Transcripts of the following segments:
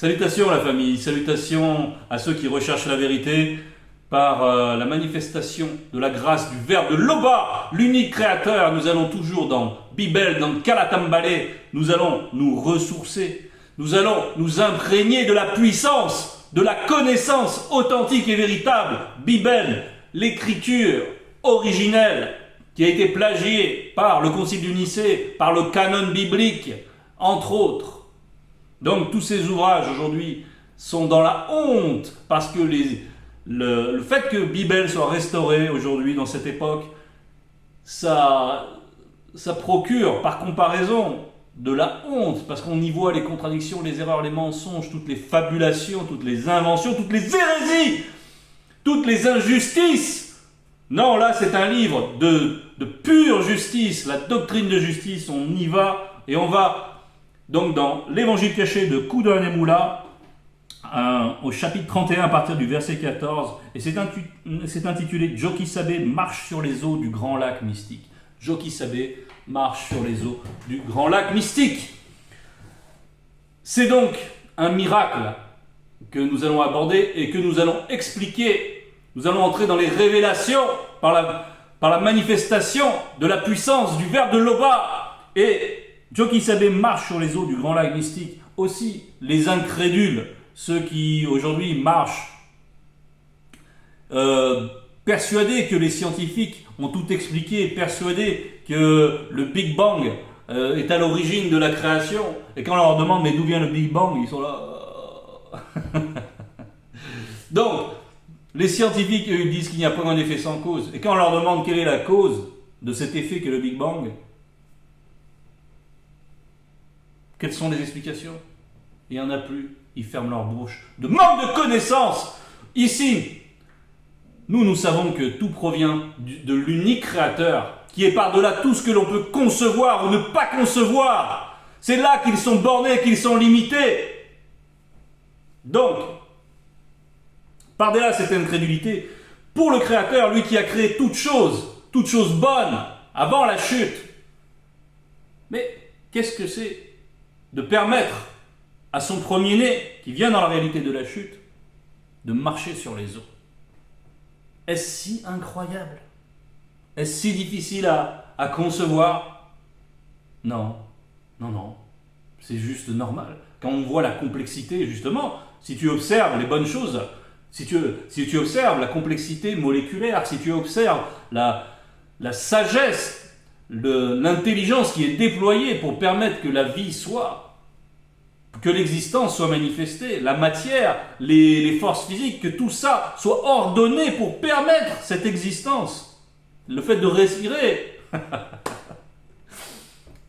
Salutations la famille, salutations à ceux qui recherchent la vérité par la manifestation de la grâce du Verbe de Loba, l'unique créateur. Nous allons toujours dans Bible, dans Kalatambale, nous allons nous ressourcer, nous allons nous imprégner de la puissance, de la connaissance authentique et véritable. Bible, l'écriture originelle qui a été plagiée par le Concile du Nicée, par le canon biblique, entre autres. Donc tous ces ouvrages aujourd'hui sont dans la honte parce que le fait que Bible soit restaurée aujourd'hui dans cette époque, ça procure par comparaison de la honte parce qu'on y voit les contradictions, les erreurs, les mensonges, toutes les fabulations, toutes les inventions, toutes les hérésies, toutes les injustices. Non, là c'est un livre de pure justice, la doctrine de justice, on y va et on va donc dans l'évangile caché de Koudanemoula, au chapitre 31 à partir du verset 14, et c'est intitulé Jokisabe marche sur les eaux du grand lac mystique. Jokisabe marche sur les eaux du grand lac mystique. C'est donc un miracle que nous allons aborder et que nous allons expliquer. Nous allons entrer dans les révélations par la manifestation de la puissance du Verbe de Loba. Et Jokisabe marche sur les eaux du grand lac mystique. Aussi, les incrédules, ceux qui aujourd'hui marchent persuadés que les scientifiques ont tout expliqué, persuadés que le Big Bang est à l'origine de la création, et quand on leur demande mais d'où vient le Big Bang, ils sont là. Donc, les scientifiques, eux, ils disent qu'il n'y a pas un effet sans cause, et quand on leur demande quelle est la cause de cet effet qu'est le Big Bang, quelles sont les explications? Il n'y en a plus. Ils ferment leur bouche. De manque de connaissances. Ici, nous savons que tout provient de l'unique créateur qui est par-delà tout ce que l'on peut concevoir ou ne pas concevoir. C'est là qu'ils sont bornés, qu'ils sont limités. Donc, par-delà cette incrédulité, pour le créateur, lui qui a créé toutes choses bonnes avant la chute. Mais qu'est-ce que c'est de permettre à son premier-né, qui vient dans la réalité de la chute, de marcher sur les eaux? Est-ce si incroyable? Est-ce si difficile à concevoir? Non, c'est juste normal. Quand on voit la complexité, justement, si tu observes les bonnes choses, si tu observes la complexité moléculaire, si tu observes la sagesse, l'intelligence qui est déployée pour permettre que la vie soit, que l'existence soit manifestée, la matière, les forces physiques, que tout ça soit ordonné pour permettre cette existence. Le fait de respirer.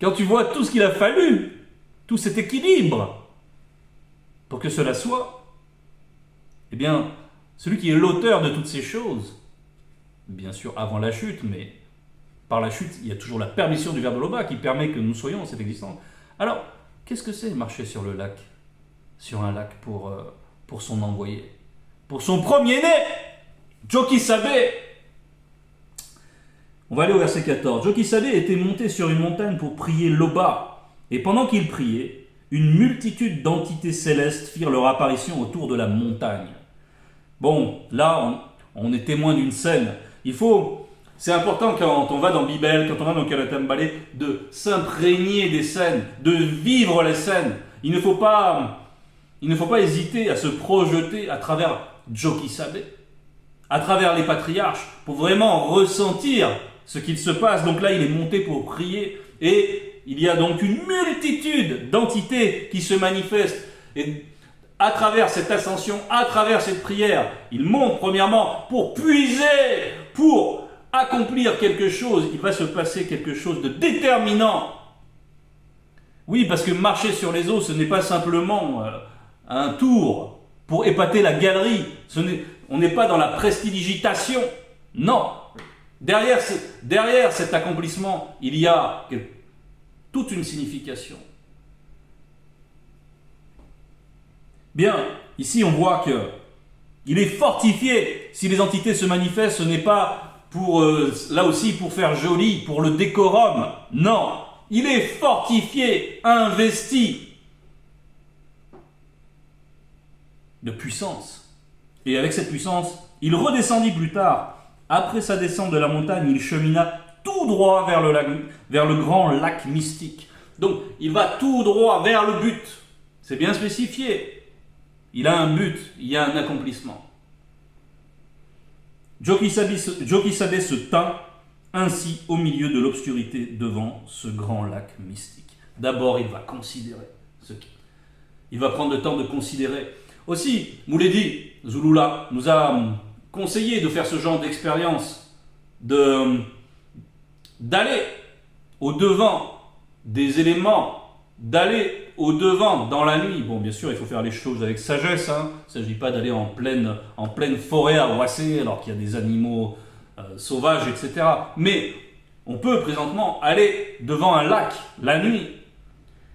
Quand tu vois tout ce qu'il a fallu, tout cet équilibre, pour que cela soit, eh bien, celui qui est l'auteur de toutes ces choses, bien sûr avant la chute, mais par la chute, il y a toujours la permission du Verbe de Loba qui permet que nous soyons cette existence. Alors, qu'est-ce que c'est marcher sur le lac? Sur un lac pour son envoyé, pour son premier-né, Jokisabe. On va aller au verset 14. Jokisabe était monté sur une montagne pour prier Loba. Et pendant qu'il priait, une multitude d'entités célestes firent leur apparition autour de la montagne. Bon, là, on est témoin d'une scène. C'est important quand on va dans Bible, quand on va dans Kalatambale, de s'imprégner des scènes, de vivre les scènes. Il ne faut pas hésiter à se projeter à travers Jokisabe, à travers les patriarches, pour vraiment ressentir ce qu'il se passe. Donc là, il est monté pour prier, et il y a donc une multitude d'entités qui se manifestent. Et à travers cette ascension, à travers cette prière, il monte premièrement pour puiser, pour accomplir quelque chose. Il va se passer quelque chose de déterminant. Oui, parce que marcher sur les eaux, ce n'est pas simplement un tour pour épater la galerie. On n'est pas dans la prestidigitation. Non. Derrière cet accomplissement, il y a toute une signification. Bien, ici on voit qu'il est fortifié. Si les entités se manifestent, ce n'est pas là aussi pour faire joli, pour le décorum. Non, il est fortifié, investi. de puissance. Et avec cette puissance, il redescendit plus tard. Après sa descente de la montagne, il chemina tout droit vers le grand lac mystique. Donc, il va tout droit vers le but. C'est bien spécifié. Il a un but, il y a un accomplissement. Jokisabe se tint ainsi au milieu de l'obscurité devant ce grand lac mystique. D'abord, il va considérer il va prendre le temps de considérer. Aussi, Mouledi Zulula nous a conseillé de faire ce genre d'expérience, d'aller au-devant des éléments, d'aller au-devant dans la nuit. Bon, bien sûr, il faut faire les choses avec sagesse. Il ne s'agit pas d'aller en pleine forêt à Ouassé, alors qu'il y a des animaux sauvages, etc. Mais on peut présentement aller devant un lac la nuit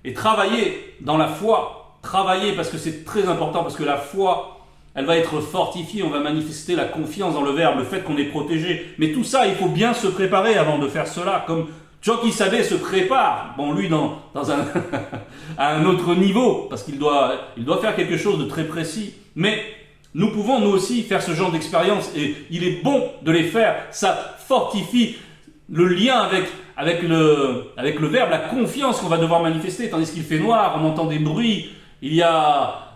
et travailler dans la foi. Travailler parce que c'est très important, parce que la foi, elle va être fortifiée, on va manifester la confiance dans le Verbe, le fait qu'on est protégé. Mais tout ça, il faut bien se préparer avant de faire cela, comme Jokisabe se prépare, bon lui à un autre niveau, parce qu'il doit faire quelque chose de très précis, mais nous pouvons nous aussi faire ce genre d'expérience, et il est bon de les faire, ça fortifie le lien avec le Verbe, la confiance qu'on va devoir manifester, tandis qu'il fait noir, on entend des bruits,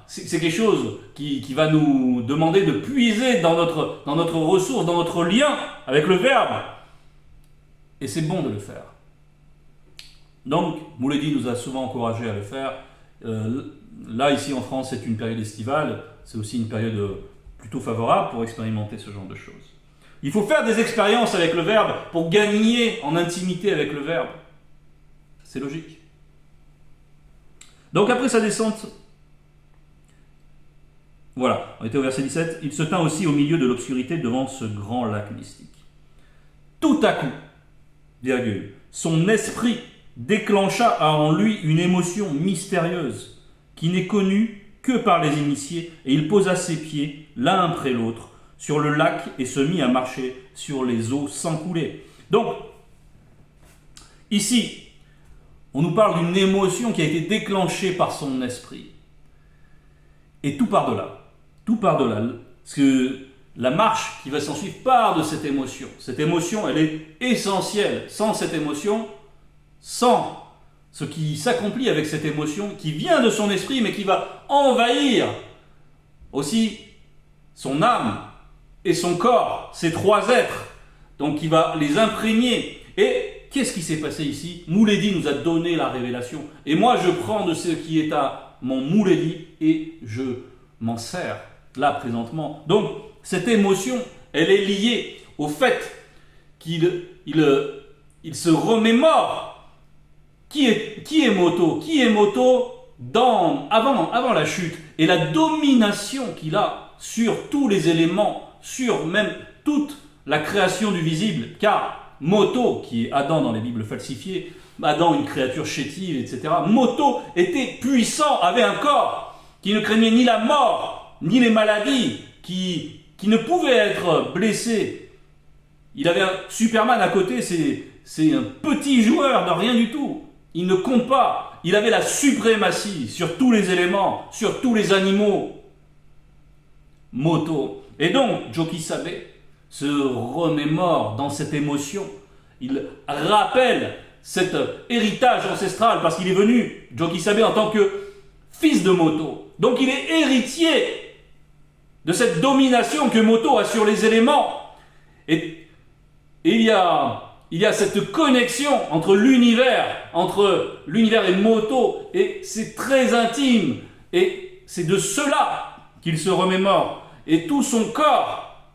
c'est quelque chose qui va nous demander de puiser dans notre ressource, dans notre lien avec le Verbe, et c'est bon de le faire. Donc, Mouledi nous a souvent encouragés à le faire. Là, ici en France, c'est une période estivale. C'est aussi une période plutôt favorable pour expérimenter ce genre de choses. Il faut faire des expériences avec le Verbe pour gagner en intimité avec le Verbe. C'est logique. Donc, après sa descente, voilà, on était au verset 17. Il se tint aussi au milieu de l'obscurité devant ce grand lac mystique. Tout à coup, virgule, son esprit déclencha en lui une émotion mystérieuse qui n'est connue que par les initiés, et il posa ses pieds l'un après l'autre sur le lac et se mit à marcher sur les eaux sans couler. Donc, ici, on nous parle d'une émotion qui a été déclenchée par son esprit. Et tout par-delà, parce que la marche qui va s'ensuivre part de cette émotion. Cette émotion, elle est essentielle. Sans cette émotion, sans ce qui s'accomplit avec cette émotion, qui vient de son esprit, mais qui va envahir aussi son âme et son corps, ces trois êtres, donc qui va les imprégner. Et qu'est-ce qui s'est passé ici? Mouledi nous a donné la révélation. Et moi, je prends de ce qui est à mon Mouledi et je m'en sers, là, présentement. Donc, cette émotion, elle est liée au fait qu'il se remémore. Qui est Moto? Qui est Moto avant la chute? Et la domination qu'il a sur tous les éléments, sur même toute la création du visible. Car Moto, qui est Adam dans les Bibles falsifiées, Adam, une créature chétive, etc. Moto était puissant, avait un corps qui ne craignait ni la mort, ni les maladies, qui ne pouvait être blessé. Il avait un Superman à côté, c'est un petit joueur de rien du tout. Il ne compte pas. Il avait la suprématie sur tous les éléments, sur tous les animaux. Moto. Et donc, Jokisabe se remémore dans cette émotion. Il rappelle cet héritage ancestral parce qu'il est venu, Jokisabe, en tant que fils de Moto. Donc, il est héritier de cette domination que Moto a sur les éléments. Et il y a cette connexion entre l'univers et Moto, et c'est très intime, et c'est de cela qu'il se remémore. Et tout son corps,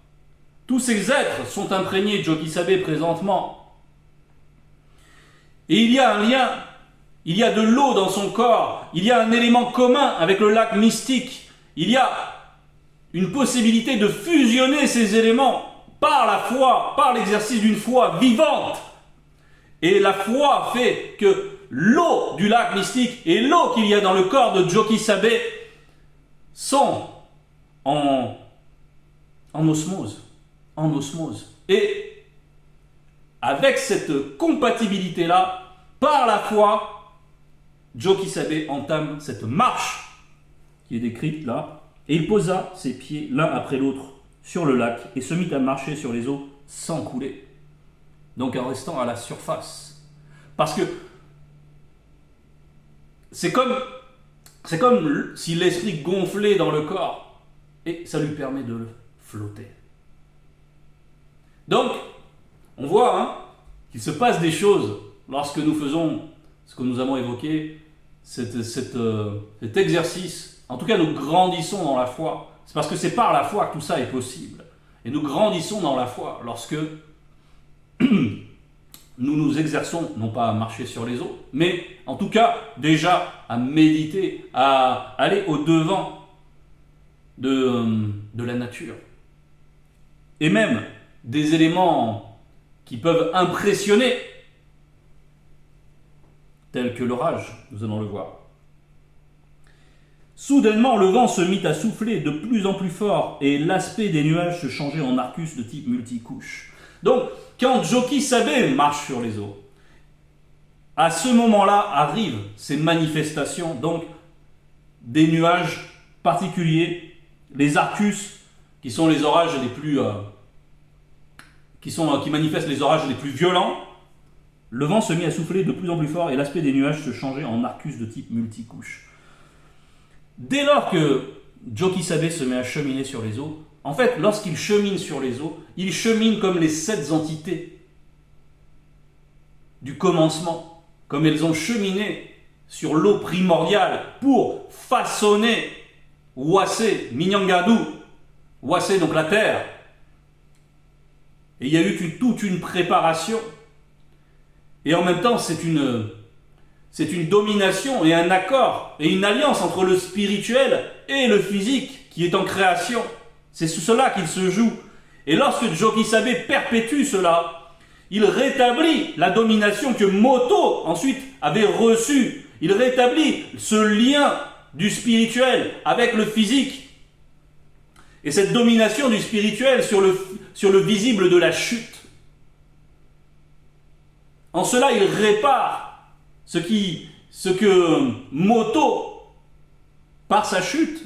tous ses êtres sont imprégnés de Jokisabe présentement. Et il y a un lien, il y a de l'eau dans son corps, il y a un élément commun avec le lac mystique, il y a une possibilité de fusionner ces éléments par la foi, par l'exercice d'une foi vivante. Et la foi fait que l'eau du lac mystique et l'eau qu'il y a dans le corps de Jokisabe sont en osmose. Et avec cette compatibilité-là, par la foi, Jokisabe entame cette marche qui est décrite là, Et il posa ses pieds l'un après l'autre sur le lac et se mit à marcher sur les eaux sans couler. Donc en restant à la surface. Parce que c'est comme si l'esprit gonflait dans le corps et ça lui permet de flotter. Donc, on voit qu'il se passe des choses lorsque nous faisons ce que nous avons évoqué, cet exercice. En tout cas, nous grandissons dans la foi. C'est parce que c'est par la foi que tout ça est possible. Et nous grandissons dans la foi lorsque nous nous exerçons, non pas à marcher sur les eaux, mais en tout cas déjà à méditer, à aller au-devant de la nature. Et même des éléments qui peuvent impressionner, tels que l'orage, nous allons le voir. Soudainement, le vent se mit à souffler de plus en plus fort et l'aspect des nuages se changeait en arcus de type multicouche. Donc, quand Joki Sabe marche sur les eaux, à ce moment-là arrivent ces manifestations, donc des nuages particuliers, les arcus, qui sont les orages les plus... qui manifestent les orages les plus violents. Le vent se mit à souffler de plus en plus fort et l'aspect des nuages se changeait en arcus de type multicouche. Dès lors que Joki Sabe se met à cheminer sur les eaux, en fait, lorsqu'il chemine sur les eaux, il chemine comme les 7 entités du commencement, comme elles ont cheminé sur l'eau primordiale pour façonner Wase, Minyangadu, Wase donc la terre. Et il y a eu toute une préparation. Et en même temps, c'est une domination et un accord et une alliance entre le spirituel et le physique qui est en création. C'est sous cela qu'il se joue. Et lorsque Joki Sabe perpétue cela, il rétablit la domination que Moto ensuite avait reçue. Il rétablit ce lien du spirituel avec le physique. Et cette domination du spirituel sur le visible de la chute. En cela, il répare ce que Moto, par sa chute,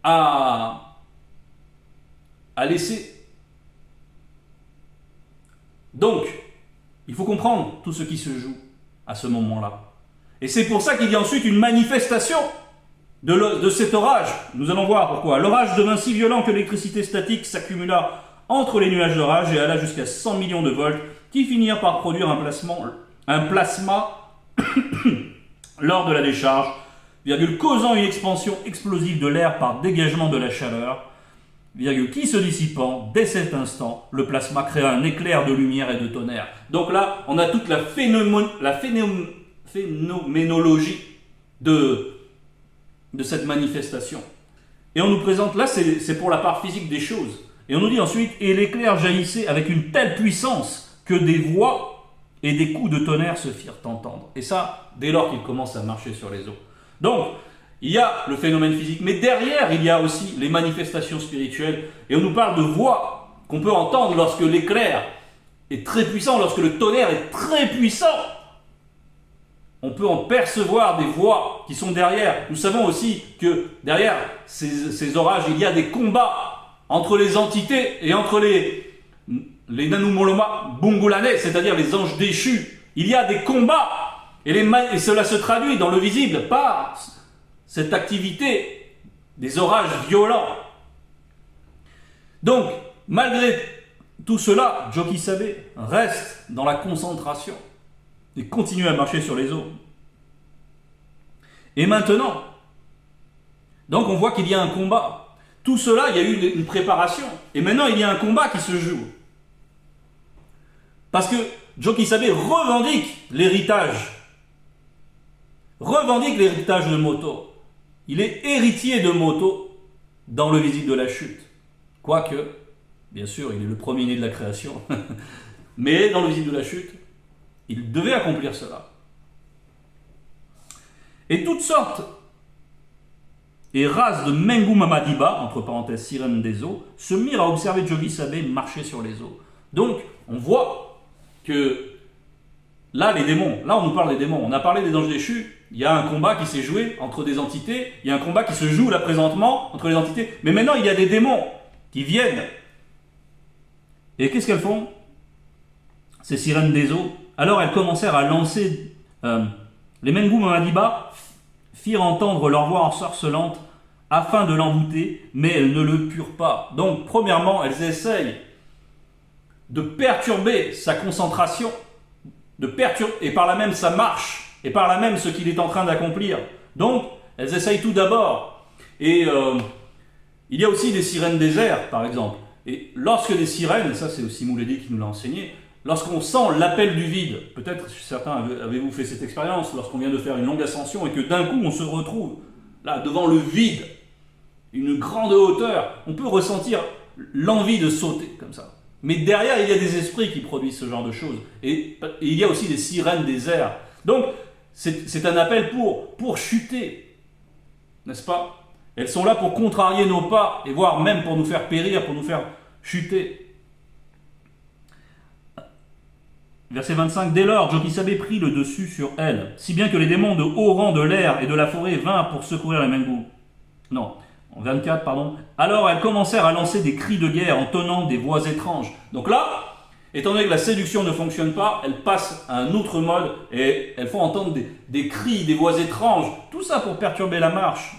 a laissé. Donc, il faut comprendre tout ce qui se joue à ce moment-là. Et c'est pour ça qu'il y a ensuite une manifestation de cet orage. Nous allons voir pourquoi. L'orage devint si violent que l'électricité statique s'accumula entre les nuages d'orage et alla jusqu'à 100 millions de volts qui finirent par produire un plasma lors de la décharge, causant une expansion explosive de l'air par dégagement de la chaleur, qui se dissipant, dès cet instant, le plasma créa un éclair de lumière et de tonnerre. Donc là, on a toute la phénoménologie de cette manifestation. Et on nous présente, là c'est pour la part physique des choses. Et on nous dit ensuite, et l'éclair jaillissait avec une telle puissance que des voix et des coups de tonnerre se firent entendre. Et ça, dès lors qu'il commence à marcher sur les eaux. Donc, il y a le phénomène physique, mais derrière, il y a aussi les manifestations spirituelles. Et on nous parle de voix qu'on peut entendre lorsque l'éclair est très puissant, lorsque le tonnerre est très puissant. On peut en percevoir des voix qui sont derrière. Nous savons aussi que derrière ces orages, il y a des combats entre les entités et entre les Nanumoloma Bungulane, c'est-à-dire les anges déchus. Il y a des combats et cela se traduit dans le visible par cette activité des orages violents. Donc, malgré tout cela, Joki Sabe reste dans la concentration et continue à marcher sur les eaux. Et maintenant, donc on voit qu'il y a un combat. Tout cela, il y a eu une préparation. Et maintenant, il y a un combat qui se joue. Parce que Joki Sabe revendique l'héritage de Moto. Il est héritier de Moto dans le visible de la chute. Quoique, bien sûr, il est le premier-né de la création. Mais dans le visible de la chute, il devait accomplir cela. Et toutes sortes et races de Mengu Mamadiba, entre parenthèses sirènes des eaux, se mirent à observer Joki Sabe marcher sur les eaux. Donc, on voit que Là, les démons, là on nous parle des démons. On a parlé des anges déchus, il y a un combat qui s'est joué entre des entités, il y a un combat qui se joue là présentement entre les entités. Mais maintenant, il y a des démons qui viennent. Et qu'est-ce qu'elles font? Ces sirènes des eaux. Alors elles commencèrent à lancer... les Mengu Mamadiba firent entendre leur voix ensorcelante afin de l'envoûter, mais elles ne le purent pas. Donc, premièrement, elles essayent de perturber sa concentration, et par là même sa marche, et par là même ce qu'il est en train d'accomplir. Donc, elles essayent tout d'abord. Et il y a aussi des sirènes des airs, par exemple. Et lorsque des sirènes, ça c'est aussi Mouledi qui nous l'a enseigné, lorsqu'on sent l'appel du vide, peut-être certains avez-vous fait cette expérience, lorsqu'on vient de faire une longue ascension et que d'un coup on se retrouve là devant le vide, une grande hauteur, on peut ressentir l'envie de sauter comme ça. Mais derrière, il y a des esprits qui produisent ce genre de choses. Et il y a aussi des sirènes des airs. Donc, c'est un appel pour chuter, n'est-ce pas? Elles sont là pour contrarier nos pas, et voire même pour nous faire périr, pour nous faire chuter. Verset 25. Dès lors, Jokisabe prit le dessus sur elle, si bien que les démons de haut rang de l'air et de la forêt vinrent pour secourir les Mengu. Non. En 24, pardon. Alors elles commencèrent à lancer des cris de guerre en tonnant des voix étranges. Donc là, étant donné que la séduction ne fonctionne pas, elles passent à un autre mode et elles font entendre des cris, des voix étranges. Tout ça pour perturber la marche.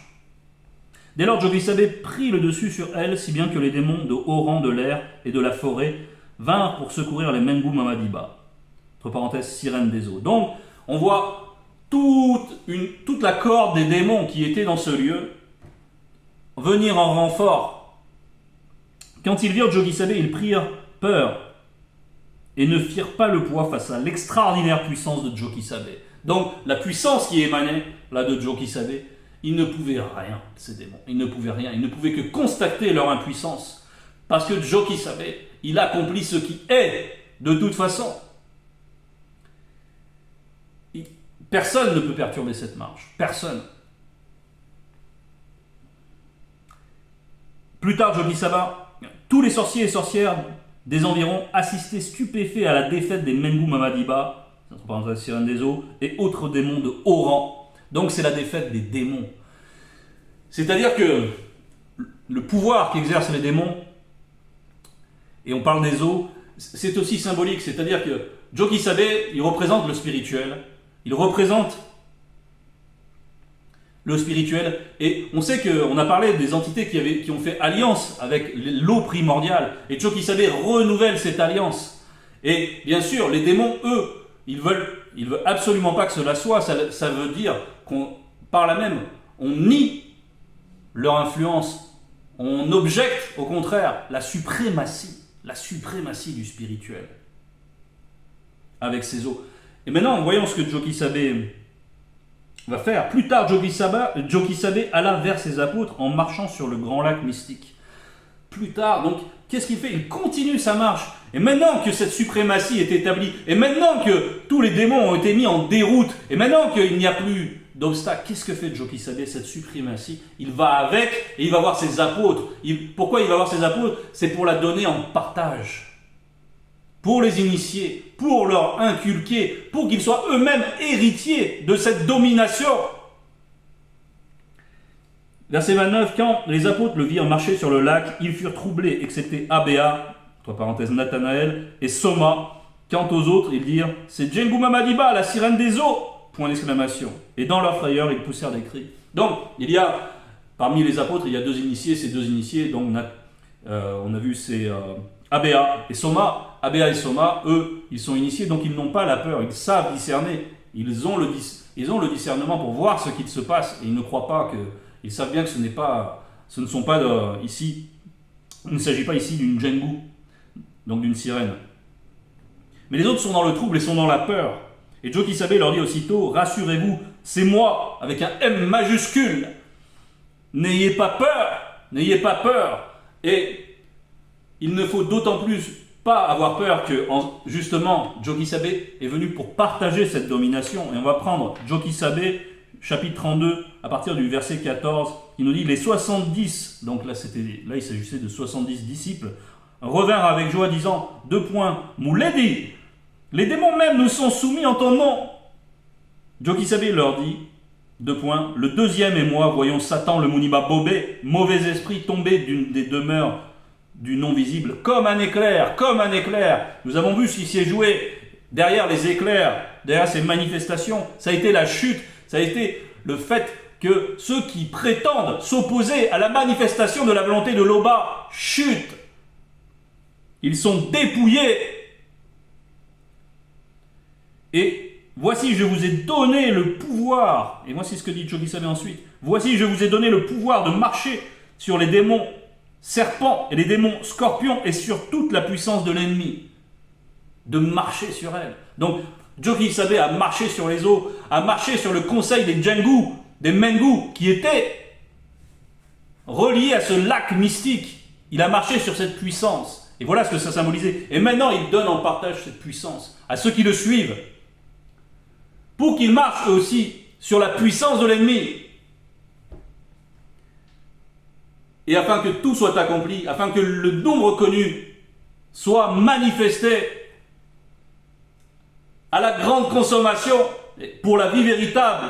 Dès lors, Jokisabe prit le dessus sur elle, si bien que les démons de haut rang de l'air et de la forêt vinrent pour secourir les Mengu Mamadiba. Entre parenthèses, sirènes des eaux. Donc, on voit toute la corde des démons qui étaient dans ce lieu venir en renfort. Quand ils virent Jokisabe, ils prirent peur et ne firent pas le poids face à l'extraordinaire puissance de Jokisabe. Donc la puissance qui émanait là de Jokisabe, ils ne pouvaient rien, ces démons. Ils ne pouvaient rien. Ils ne pouvaient que constater leur impuissance. Parce que Jokisabe, il accomplit ce qui est de toute façon. Personne ne peut perturber cette marche. Personne. Plus tard, Jokisaba, tous les sorciers et sorcières des environs assistaient stupéfaits à la défaite des Mengu Mamadiba, entre parenthèses sirènes des eaux, et autres démons de haut rang. Donc c'est la défaite des démons. C'est-à-dire que le pouvoir qu'exercent les démons, et on parle des eaux, c'est aussi symbolique. C'est-à-dire que Jokisabe, il représente le spirituel, il représente le spirituel, et on sait qu'on a parlé des entités qui ont fait alliance avec l'eau primordiale, et Jokisabe renouvelle cette alliance. Et bien sûr, les démons, eux, ils veulent absolument pas que cela soit. Ça veut dire qu'on, par là même, on nie leur influence, on objecte au contraire la suprématie du spirituel avec ces eaux. Et maintenant, voyons ce que Jokisabe va faire. Plus tard, Jokisabe alla vers ses apôtres en marchant sur le grand lac mystique. Plus tard, donc, qu'est-ce qu'il fait? Il continue sa marche. Et maintenant que cette suprématie est établie, et maintenant que tous les démons ont été mis en déroute, et maintenant qu'il n'y a plus d'obstacle, qu'est-ce que fait Jokisabe? Cette suprématie, il va avec et il va voir ses apôtres. Pourquoi il va voir ses apôtres? C'est pour la donner en partage. Pour les initier, pour leur inculquer, pour qu'ils soient eux-mêmes héritiers de cette domination. Verset 29, quand les apôtres le virent marcher sur le lac, ils furent troublés, excepté Abéa, entre parenthèses Nathanaël, et Soma. Quant aux autres, ils dirent, c'est Jengu Mamadiba, la sirène des eaux, point d'exclamation. Et dans leur frayeur, ils poussèrent des cris. Donc, il y a, parmi les apôtres, il y a deux initiés, ces deux initiés, donc on a vu c'est Abéa et Soma. Abéa et Soma, eux, ils sont initiés, donc ils n'ont pas la peur, ils savent discerner, ils ont le discernement pour voir ce qu'il se passe, et ils ne croient pas que, ils savent bien que ce ne sont pas ici, il ne s'agit pas ici d'une Jengu, donc d'une sirène. Mais les autres sont dans le trouble et sont dans la peur. Et Jokisabe leur dit aussitôt, rassurez-vous, c'est moi, avec un M majuscule, n'ayez pas peur, et il ne faut d'autant plus pas avoir peur que, justement, Jokisabe est venu pour partager cette domination. Et on va prendre Jokisabe, chapitre 32, à partir du verset 14, qui nous dit « Les 70, donc là il s'agissait de 70 disciples, revinrent avec joie disant, 2 points, Mouledi, Les démons même nous sont soumis en ton nom. Jokisabe leur dit, le deuxième et moi voyons Satan le Muniba Bobé, mauvais esprit tombé d'une des demeures du non visible, comme un éclair, comme un éclair. Nous avons vu ce qui s'est joué derrière les éclairs, derrière ces manifestations. Ça a été la chute, ça a été le fait que ceux qui prétendent s'opposer à la manifestation de la volonté de Loba chutent. Ils sont dépouillés. Et voici, je vous ai donné le pouvoir, et voici ce que dit Jokisabe ensuite, voici, je vous ai donné le pouvoir de marcher sur les démons serpents et les démons scorpions et sur toute la puissance de l'ennemi. De marcher sur elle. Donc, Jokisabe a marché sur les eaux, a marché sur le conseil des Jengu, des Mengu, qui étaient reliés à ce lac mystique. Il a marché sur cette puissance. Et voilà ce que ça symbolisait. Et maintenant, il donne en partage cette puissance à ceux qui le suivent, pour qu'ils marchent eux aussi sur la puissance de l'ennemi. Et afin que tout soit accompli, afin que le nombre connu soit manifesté à la grande consommation pour la vie véritable.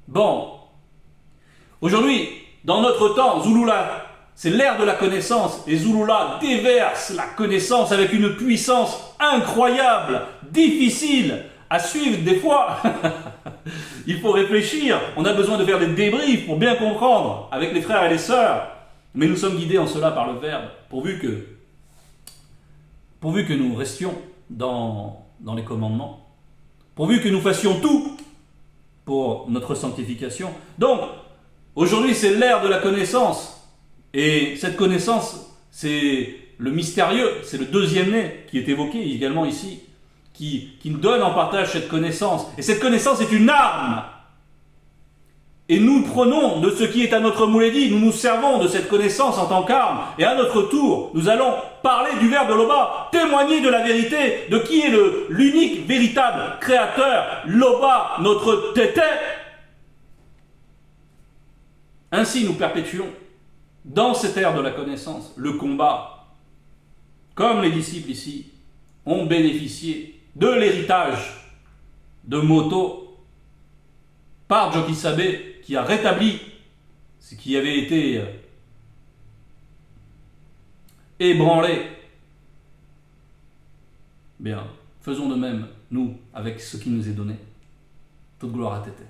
Bon, aujourd'hui, dans notre temps, Zulula, c'est l'ère de la connaissance, et Zulula déverse la connaissance avec une puissance incroyable, difficile à suivre des fois. Il faut réfléchir, on a besoin de faire des débriefs pour bien comprendre avec les frères et les sœurs, mais nous sommes guidés en cela par le Verbe, pourvu que nous restions dans les commandements, pourvu que nous fassions tout pour notre sanctification. Donc, aujourd'hui c'est l'ère de la connaissance, et cette connaissance, c'est le mystérieux, c'est le deuxième né qui est évoqué également ici, qui nous donne en partage cette connaissance. Et cette connaissance est une arme. Et nous prenons de ce qui est à notre moulédi, nous nous servons de cette connaissance en tant qu'arme. Et à notre tour, nous allons parler du Verbe de Loba, témoigner de la vérité, de qui est l'unique véritable créateur, Loba, notre tété. Ainsi nous perpétuons, dans cette ère de la connaissance, le combat, comme les disciples ici ont bénéficié de l'héritage de Moto par Jokisabe, qui a rétabli ce qui avait été ébranlé. Bien, faisons de même, nous, avec ce qui nous est donné. Toute gloire à Tété.